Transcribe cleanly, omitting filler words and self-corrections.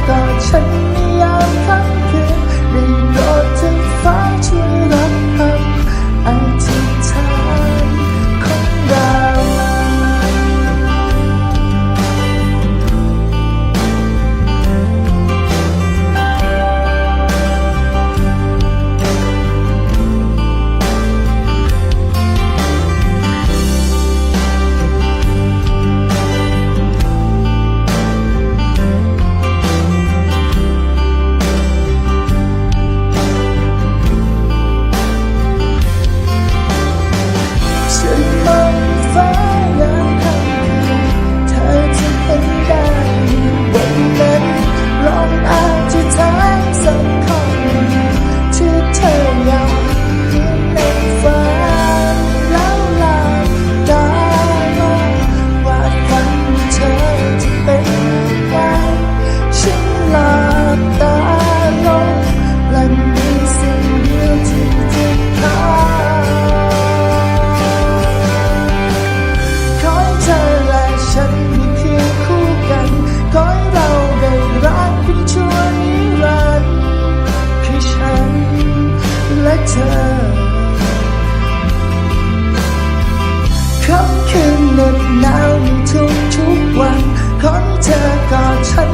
กอดฉันในยามค่ำคืนได้โปรดเถิดฟ้าช่วยรับคำอธิษฐานของเรา ฉันมองฟ้ายามค่ำคืนเธอจะเห็นได้อยู่บนนั้นลองอธิษฐานสักข้อหนึ่งที่เธออยากเห็นในฝันแล้วหลับตาลงวาดฝันว่าเธอจะเป็นยังไงฉันหลับตาลงและมีสิ่งเดียวที่จะทำ ขอให้เธอและฉันมีเคียงคู่กันขอให้เราได้รักกันชั่วนิรันดร์คือฉันและเธอค่ำคืนเหน็บหนาวในทุกวันขอให้เธอกอดฉัน